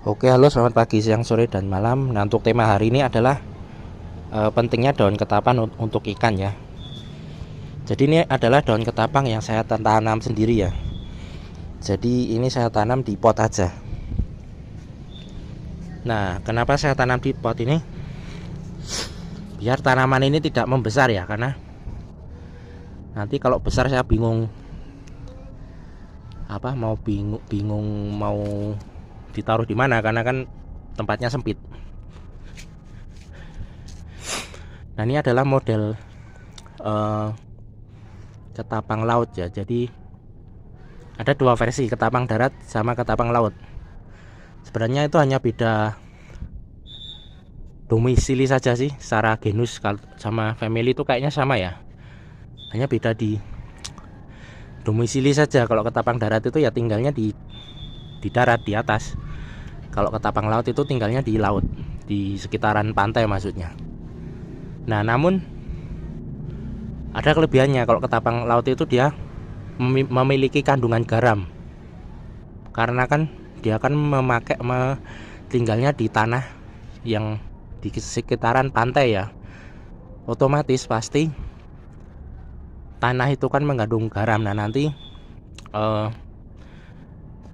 Oke, halo, selamat pagi, siang, sore, dan malam. Nah, untuk tema hari ini adalah pentingnya daun ketapang untuk ikan ya. Jadi ini adalah daun ketapang yang saya tanam sendiri ya. Jadi ini saya tanam di pot aja. Nah, kenapa saya tanam di pot ini? Biar tanaman ini tidak membesar ya, karena nanti kalau besar saya bingung bingung mau ditaruh di mana karena kan tempatnya sempit. Nah, ini adalah model eh, ketapang laut ya. Jadi ada dua versi, ketapang darat sama ketapang laut. Sebenarnya itu hanya beda domisili saja sih, secara genus sama family itu kayaknya sama ya. Hanya beda di domisili saja. Kalau ketapang darat itu ya tinggalnya di darat, di atas. Kalau ketapang laut itu tinggalnya di laut, di sekitaran pantai maksudnya. Nah, namun ada kelebihannya. Kalau ketapang laut itu dia memiliki kandungan garam. Karena kan dia kan tinggalnya di tanah yang di sekitaran pantai ya. Otomatis pasti tanah itu kan mengandung garam. Nah, nanti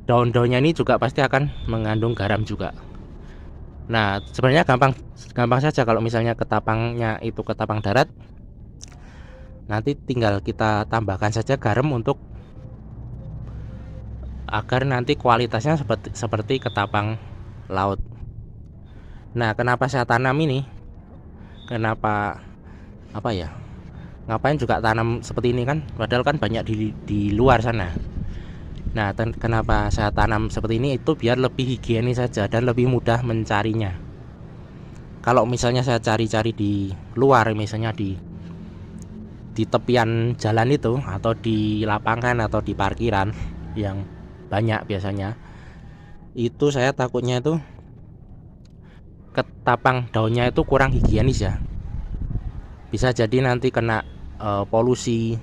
daun-daunnya ini juga pasti akan mengandung garam juga. Nah, sebenarnya gampang saja kalau misalnya ketapangnya itu ketapang darat. Nanti tinggal kita tambahkan saja garam untuk agar nanti kualitasnya seperti ketapang laut. Nah, kenapa saya tanam ini? Kenapa ngapain juga tanam seperti ini kan? Padahal kan banyak di luar sana. Nah, kenapa saya tanam seperti ini itu biar lebih higienis saja dan lebih mudah mencarinya. Kalau misalnya saya cari-cari di luar, misalnya di tepian jalan itu atau di lapangan atau di parkiran yang banyak biasanya, itu saya takutnya itu ketapang daunnya itu kurang higienis ya. Bisa jadi nanti kena polusi.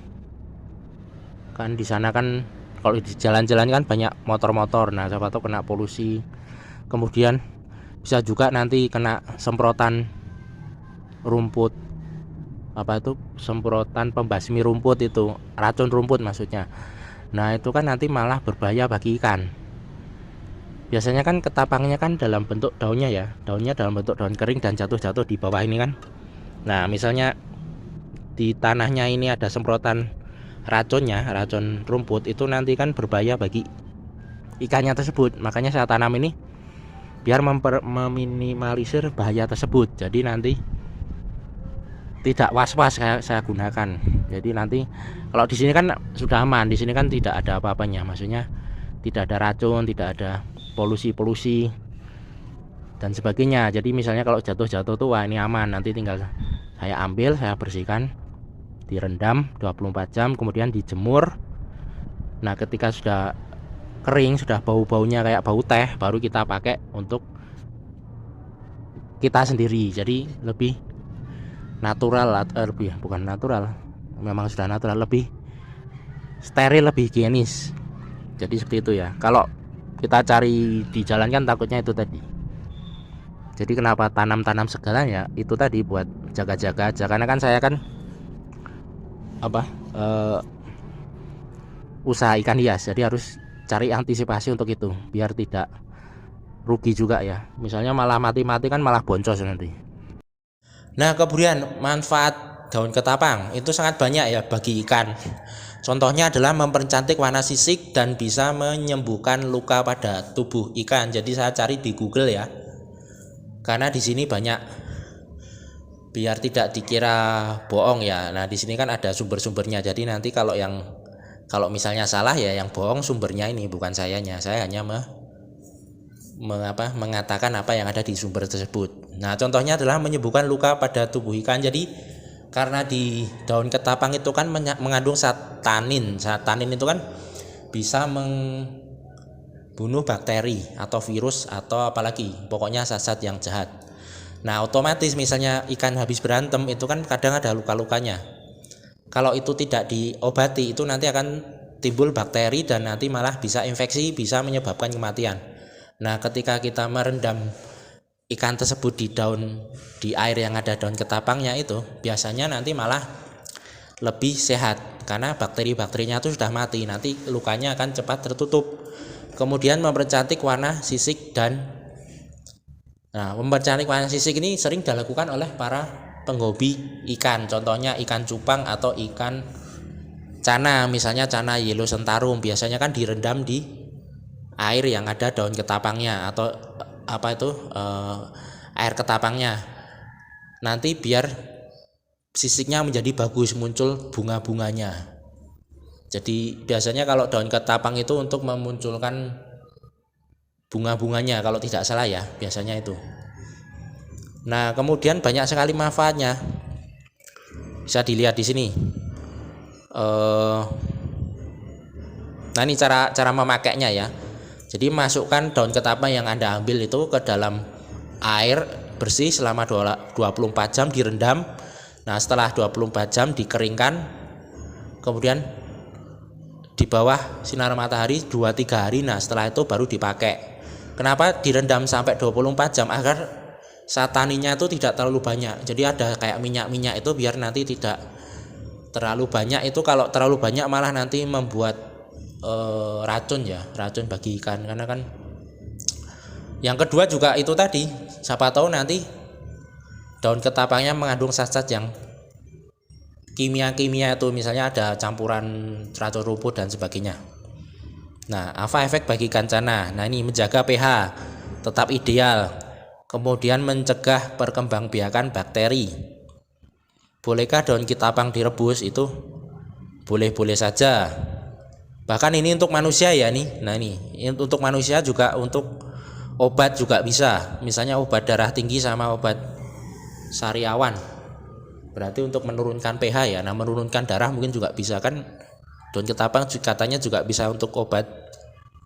Kan di sana kan kalau di jalan-jalan kan banyak motor-motor. Nah, siapa tahu kena polusi. Kemudian bisa juga nanti kena semprotan rumput, semprotan pembasmi rumput, itu racun rumput maksudnya. Nah, itu kan nanti malah berbahaya bagi ikan. Biasanya kan ketapangnya kan dalam bentuk daunnya ya, daunnya dalam bentuk daun kering dan jatuh-jatuh di bawah ini kan. Nah, misalnya di tanahnya ini ada semprotan racun rumput, itu nanti kan berbahaya bagi ikannya tersebut. Makanya saya tanam ini biar meminimalisir bahaya tersebut. Jadi nanti tidak was-was saya gunakan. Jadi nanti kalau di sini kan sudah aman, di sini kan tidak ada apa-apanya. Maksudnya tidak ada racun, tidak ada polusi dan sebagainya. Jadi misalnya kalau jatuh tuh wah ini aman. Nanti tinggal saya ambil, saya bersihkan, direndam 24 jam, kemudian dijemur. Nah, ketika sudah kering, sudah bau-baunya kayak bau teh, baru kita pakai untuk kita sendiri. Jadi lebih natural, bukan natural, memang sudah natural, lebih steril, lebih higienis. Jadi seperti itu ya. Kalau kita cari di jalan kan takutnya itu tadi. Jadi kenapa tanam-tanam segalanya itu tadi buat jaga-jaga aja. Karena kan saya kan usaha ikan hias, jadi harus cari antisipasi untuk itu biar tidak rugi juga ya. Misalnya malah mati-mati kan malah boncos nanti. Nah, kemudian manfaat daun ketapang itu sangat banyak ya bagi ikan. Contohnya adalah mempercantik warna sisik dan bisa menyembuhkan luka pada tubuh ikan. Jadi saya cari di Google ya. Karena di sini banyak, biar tidak dikira bohong ya. Nah, di sini kan ada sumber-sumbernya. Jadi nanti kalau misalnya salah ya yang bohong sumbernya ini, bukan sayanya. Saya hanya mengatakan apa yang ada di sumber tersebut. Nah, contohnya adalah menyembuhkan luka pada tubuh ikan. Jadi karena di daun ketapang itu kan mengandung tanin. Tanin itu kan bisa membunuh bakteri atau virus atau apalagi, pokoknya zat-zat yang jahat. Nah, otomatis misalnya ikan habis berantem itu kan kadang ada luka-lukanya. Kalau itu tidak diobati, itu nanti akan timbul bakteri dan nanti malah bisa infeksi, bisa menyebabkan kematian. Nah, ketika kita merendam ikan tersebut di air yang ada daun ketapangnya itu, biasanya nanti malah lebih sehat karena bakteri-bakterinya itu sudah mati. Nanti lukanya akan cepat tertutup. Kemudian mempercantik warna sisik mempercantik warna sisik ini sering dilakukan oleh para penghobi ikan. Contohnya ikan cupang atau ikan cana, misalnya cana yellow sentarum, biasanya kan direndam di air yang ada daun ketapangnya atau air ketapangnya. Nanti biar sisiknya menjadi bagus, muncul bunga-bunganya. Jadi biasanya kalau daun ketapang itu untuk memunculkan bunga-bunganya kalau tidak salah ya, biasanya itu. Nah, kemudian banyak sekali manfaatnya. Bisa dilihat di sini. Nah, ini cara memakainya ya. Jadi masukkan daun ketapang yang Anda ambil itu ke dalam air bersih selama 24 jam direndam. Nah, setelah 24 jam dikeringkan, kemudian di bawah sinar matahari 2-3 hari. Nah, setelah itu baru dipakai. Kenapa direndam sampai 24 jam? Agar sataninya itu tidak terlalu banyak. Jadi ada kayak minyak-minyak itu biar nanti tidak terlalu banyak. Itu kalau terlalu banyak malah nanti membuat racun bagi ikan. Karena kan yang kedua juga itu tadi, siapa tahu nanti daun ketapangnya mengandung zat-zat yang kimia-kimia itu, misalnya ada campuran racun rumput dan sebagainya. Nah, apa efek bagi ikan cana? Nah, ini menjaga pH tetap ideal, kemudian mencegah perkembangbiakan bakteri. Bolehkah daun ketapang direbus? Itu boleh-boleh saja. Bahkan ini untuk manusia ya nih. Nah, ini untuk manusia juga, untuk obat juga bisa. Misalnya obat darah tinggi sama obat sariawan. Berarti untuk menurunkan pH ya. Nah, menurunkan darah mungkin juga bisa kan. Daun ketapang katanya juga bisa untuk obat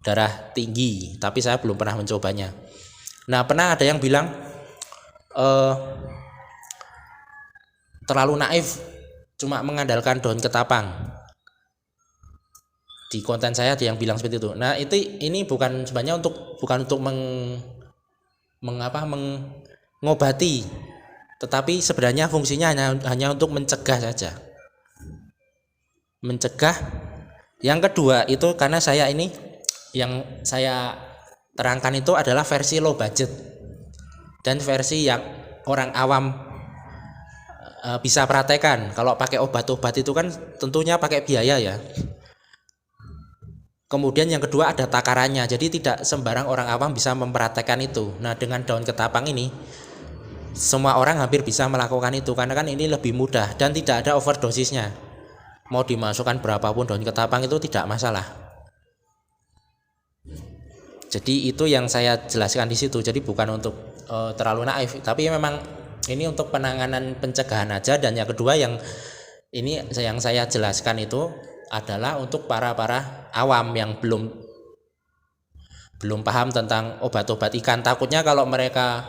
darah tinggi, tapi saya belum pernah mencobanya. Nah, pernah ada yang bilang terlalu naif cuma mengandalkan daun ketapang. Di konten saya ada yang bilang seperti itu. Nah, ini sebenarnya bukan untuk mengobati, tetapi sebenarnya fungsinya hanya untuk mencegah saja. Mencegah. Yang kedua itu karena yang saya terangkan itu adalah versi low budget dan versi yang orang awam bisa praktekkan. Kalau pakai obat-obat itu kan tentunya pakai biaya ya. Kemudian yang kedua ada takarannya, jadi tidak sembarang orang awam bisa mempraktekkan itu. Nah, dengan daun ketapang ini semua orang hampir bisa melakukan itu karena kan ini lebih mudah dan tidak ada overdosisnya. Mau dimasukkan berapapun daun ketapang itu tidak masalah. Jadi itu yang saya jelaskan di situ. Jadi bukan untuk terlalu naif, tapi memang ini untuk penanganan pencegahan aja. Dan yang kedua yang saya jelaskan itu adalah untuk para awam yang belum paham tentang obat-obat ikan. Takutnya kalau mereka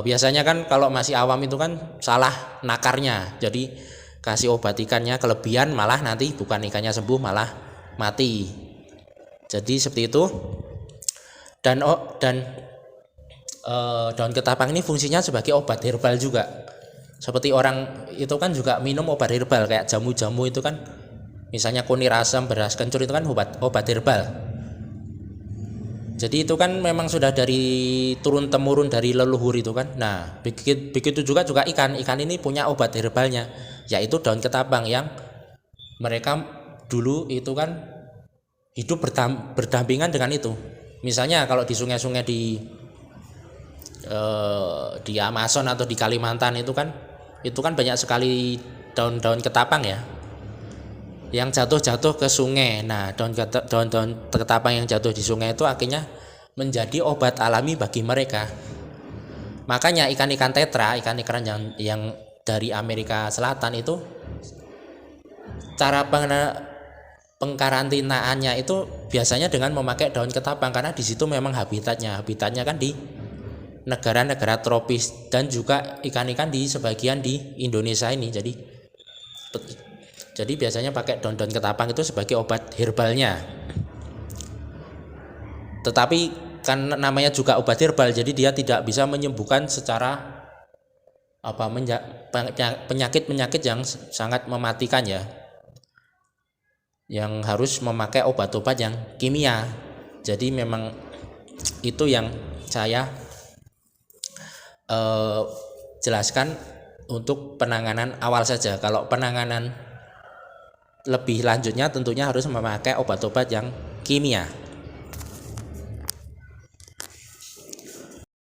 biasanya kan kalau masih awam itu kan salah nakarnya. Jadi kasih obat ikannya kelebihan, malah nanti bukan ikannya sembuh malah mati. Jadi seperti itu. Dan daun ketapang ini fungsinya sebagai obat herbal juga. Seperti orang itu kan juga minum obat herbal kayak jamu-jamu itu kan, misalnya kunir asam, beras kencur itu kan obat herbal. Jadi itu kan memang sudah dari turun temurun dari leluhur itu kan. Nah, begitu juga ikan ini punya obat herbalnya, yaitu daun ketapang yang mereka dulu itu kan hidup berdampingan dengan itu. Misalnya kalau di sungai-sungai di Amazon atau di Kalimantan itu kan banyak sekali daun-daun ketapang ya yang jatuh ke sungai. Nah, daun ketapang yang jatuh di sungai itu akhirnya menjadi obat alami bagi mereka. Makanya ikan-ikan tetra, ikan yang dari Amerika Selatan itu cara pengkarantinaannya itu biasanya dengan memakai daun ketapang karena di situ memang habitatnya kan di negara-negara tropis dan juga ikan-ikan di sebagian di Indonesia ini. Jadi biasanya pakai daun-daun ketapang itu sebagai obat herbalnya. Tetapi kan namanya juga obat herbal, jadi dia tidak bisa menyembuhkan secara penyakit-penyakit yang sangat mematikan ya, yang harus memakai obat-obat yang kimia. Jadi memang itu yang saya jelaskan untuk penanganan awal saja. Kalau penanganan lebih lanjutnya tentunya harus memakai obat-obat yang kimia.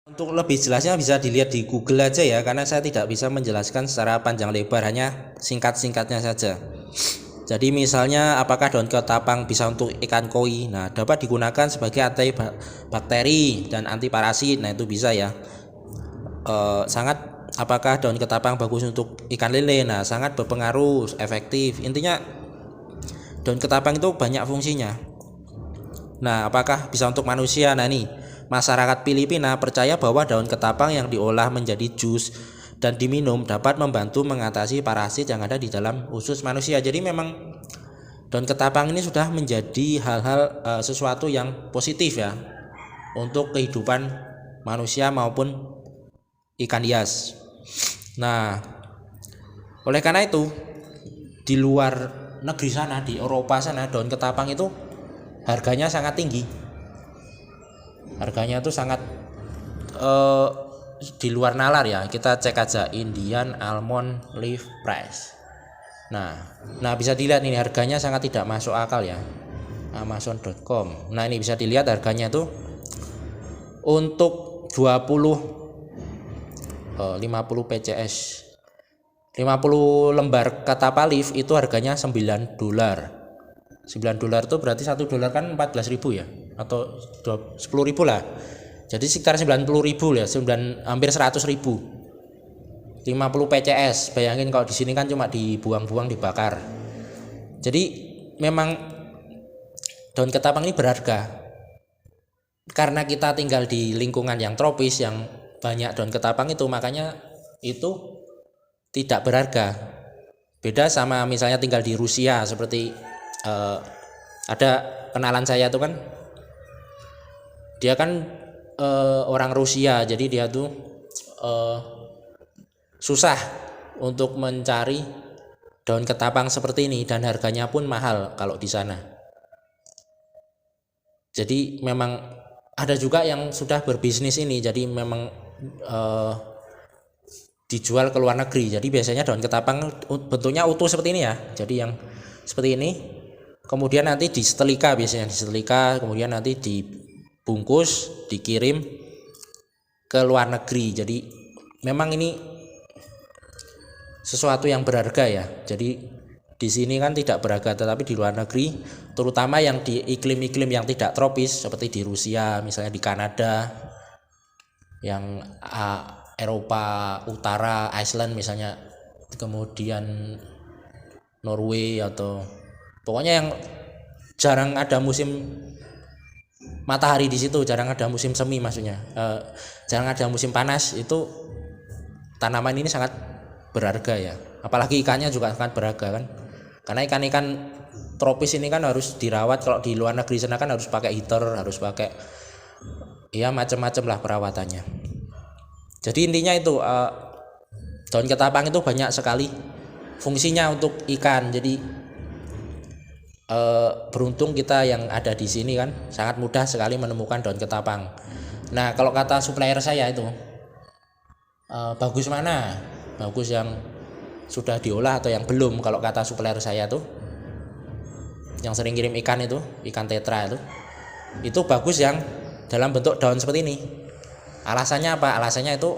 Untuk lebih jelasnya bisa dilihat di Google aja ya, karena saya tidak bisa menjelaskan secara panjang lebar, hanya singkat-singkatnya saja. Jadi misalnya apakah daun ketapang bisa untuk ikan koi? Nah, dapat digunakan sebagai antibakteri dan antiparasit. Nah, itu bisa ya. Apakah daun ketapang bagus untuk ikan lele? Nah, sangat berpengaruh, efektif. Intinya daun ketapang itu banyak fungsinya. Nah, apakah bisa untuk manusia? Nah, ini masyarakat Filipina percaya bahwa daun ketapang yang diolah menjadi jus dan diminum dapat membantu mengatasi parasit yang ada di dalam usus manusia. Jadi memang daun ketapang ini sudah menjadi hal-hal sesuatu yang positif ya untuk kehidupan manusia maupun ikan hias. Nah, oleh karena itu di luar negeri sana, di Eropa sana, daun ketapang itu harganya sangat tinggi. Harganya tuh sangat di luar nalar ya. Kita cek aja Indian almond leaf price. Nah bisa dilihat ini harganya sangat tidak masuk akal ya. Amazon.com. Nah, ini bisa dilihat harganya tuh untuk 50 PCS 50 lembar ketapang leaf itu harganya $9. $9 itu berarti $1 kan 14.000 ya, atau 10.000 lah. Jadi sekitar 90.000 ya, hampir 100.000. 50 PCS, bayangin kalau di sini kan cuma dibuang-buang, dibakar. Jadi memang daun ketapang ini berharga. Karena kita tinggal di lingkungan yang tropis yang banyak daun ketapang itu, makanya itu tidak berharga. Beda sama misalnya tinggal di Rusia, seperti ada kenalan saya tuh kan, dia kan orang Rusia, jadi dia tuh susah untuk mencari daun ketapang seperti ini dan harganya pun mahal kalau di sana. Jadi memang ada juga yang sudah berbisnis ini, jadi memang dijual ke luar negeri. Jadi biasanya daun ketapang bentuknya utuh seperti ini ya, jadi yang seperti ini, kemudian nanti disetrika, biasanya disetrika, kemudian nanti dibungkus, dikirim ke luar negeri. Jadi memang ini sesuatu yang berharga ya. Jadi di sini kan tidak berharga, tetapi di luar negeri, terutama yang di iklim-iklim yang tidak tropis seperti di Rusia, misalnya di Kanada, yang Eropa Utara, Iceland misalnya, kemudian Norway, atau pokoknya yang jarang ada musim matahari di situ, jarang ada musim semi, maksudnya jarang ada musim panas, itu tanaman ini sangat berharga ya. Apalagi ikannya juga sangat berharga kan, karena ikan-ikan tropis ini kan harus dirawat. Kalau di luar negeri sana kan harus pakai heater, harus pakai ya macam-macam lah perawatannya. Jadi intinya itu daun ketapang itu banyak sekali fungsinya untuk ikan. Jadi beruntung kita yang ada di sini kan, sangat mudah sekali menemukan daun ketapang. Nah, kalau kata supplier saya itu bagus mana? Bagus yang sudah diolah atau yang belum? Kalau kata supplier saya tuh, yang sering kirim ikan itu, ikan tetra itu bagus yang dalam bentuk daun seperti ini. Alasannya apa? Alasannya itu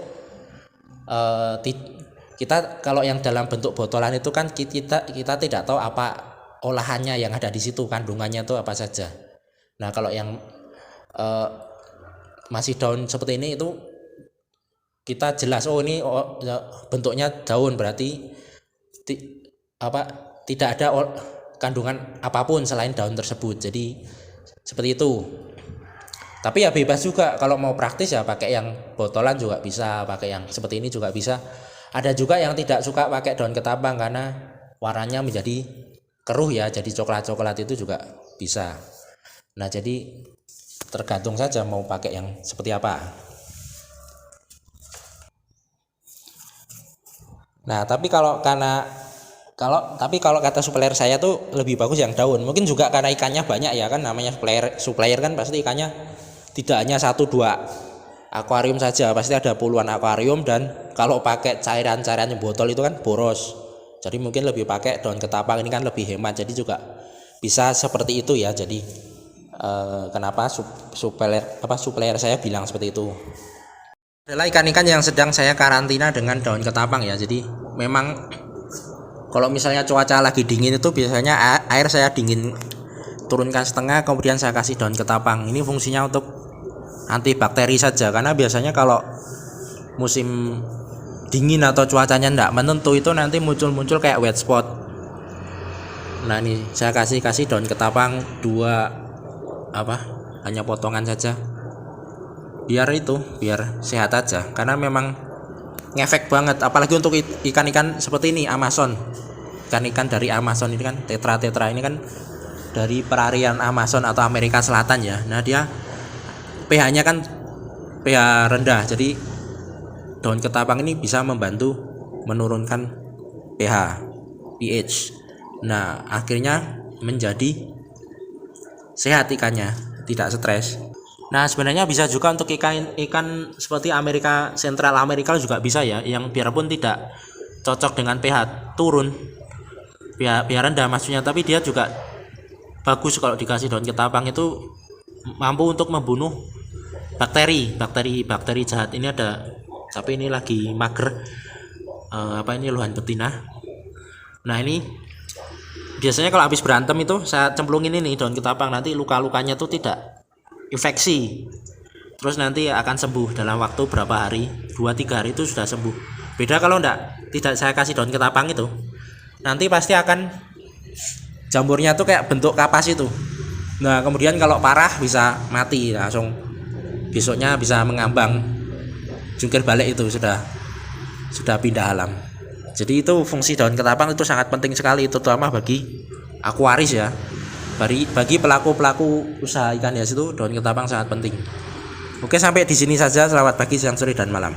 kita kalau yang dalam bentuk botolan itu kan kita tidak tahu apa olahannya yang ada di situ, kandungannya itu apa saja. Nah, kalau yang masih daun seperti ini itu kita jelas, oh ini bentuknya daun, berarti tidak ada kandungan apapun selain daun tersebut. Jadi seperti itu. Tapi ya bebas juga, kalau mau praktis ya pakai yang botolan juga bisa, pakai yang seperti ini juga bisa. Ada juga yang tidak suka pakai daun ketapang karena warnanya menjadi keruh ya, jadi coklat-coklat, itu juga bisa. Nah, jadi tergantung saja mau pakai yang seperti apa. Nah, tapi kalau kata supplier saya tuh lebih bagus yang daun. Mungkin juga karena ikannya banyak ya kan, namanya supplier kan pasti ikannya tidak hanya 1-2 akuarium saja, pasti ada puluhan akuarium, dan kalau pakai cairan-cairan yang botol itu kan boros. Jadi mungkin lebih pakai daun ketapang, ini kan lebih hemat. Jadi juga bisa seperti itu ya. Jadi kenapa supplier saya bilang seperti itu. Adalah ikan-ikan yang sedang saya karantina dengan daun ketapang ya. Jadi memang kalau misalnya cuaca lagi dingin itu biasanya air saya turunkan setengah, kemudian saya kasih daun ketapang. Ini fungsinya untuk antibakteri saja, karena biasanya kalau musim dingin atau cuacanya tidak menentu itu nanti muncul kayak wet spot. Nah, ini saya kasih daun ketapang 2 hanya potongan saja, biar sehat aja, karena memang ngefek banget, apalagi untuk ikan-ikan seperti ini Amazon. Ikan-ikan dari Amazon ini kan tetra ini kan dari perarian Amazon atau Amerika Selatan ya. Nah, dia pH-nya kan pH rendah, jadi daun ketapang ini bisa membantu menurunkan pH. Nah, akhirnya menjadi sehat ikannya, tidak stres. Nah, sebenarnya bisa juga untuk ikan seperti Central Amerika juga bisa ya, yang biarpun tidak cocok dengan pH turun, pH rendah maksudnya, tapi dia juga bagus kalau dikasih daun ketapang, itu mampu untuk membunuh bakteri jahat. Ini ada, tapi ini lagi mager, ini luhan betina. Nah, ini biasanya kalau habis berantem itu saya cemplungin ini daun ketapang, nanti luka-lukanya tuh tidak infeksi, terus nanti akan sembuh dalam waktu berapa hari, 2-3 hari itu sudah sembuh. Beda kalau tidak saya kasih daun ketapang itu, nanti pasti akan jamurnya tuh kayak bentuk kapas itu. Nah, kemudian kalau parah bisa mati langsung, besoknya bisa mengambang, jungkir balik, itu sudah pindah alam. Jadi itu fungsi daun ketapang itu sangat penting sekali, terutama bagi akuaris ya. Bagi pelaku usaha ikan hias itu daun ketapang sangat penting. Oke, sampai di sini saja. Selamat pagi, siang, sore, dan malam.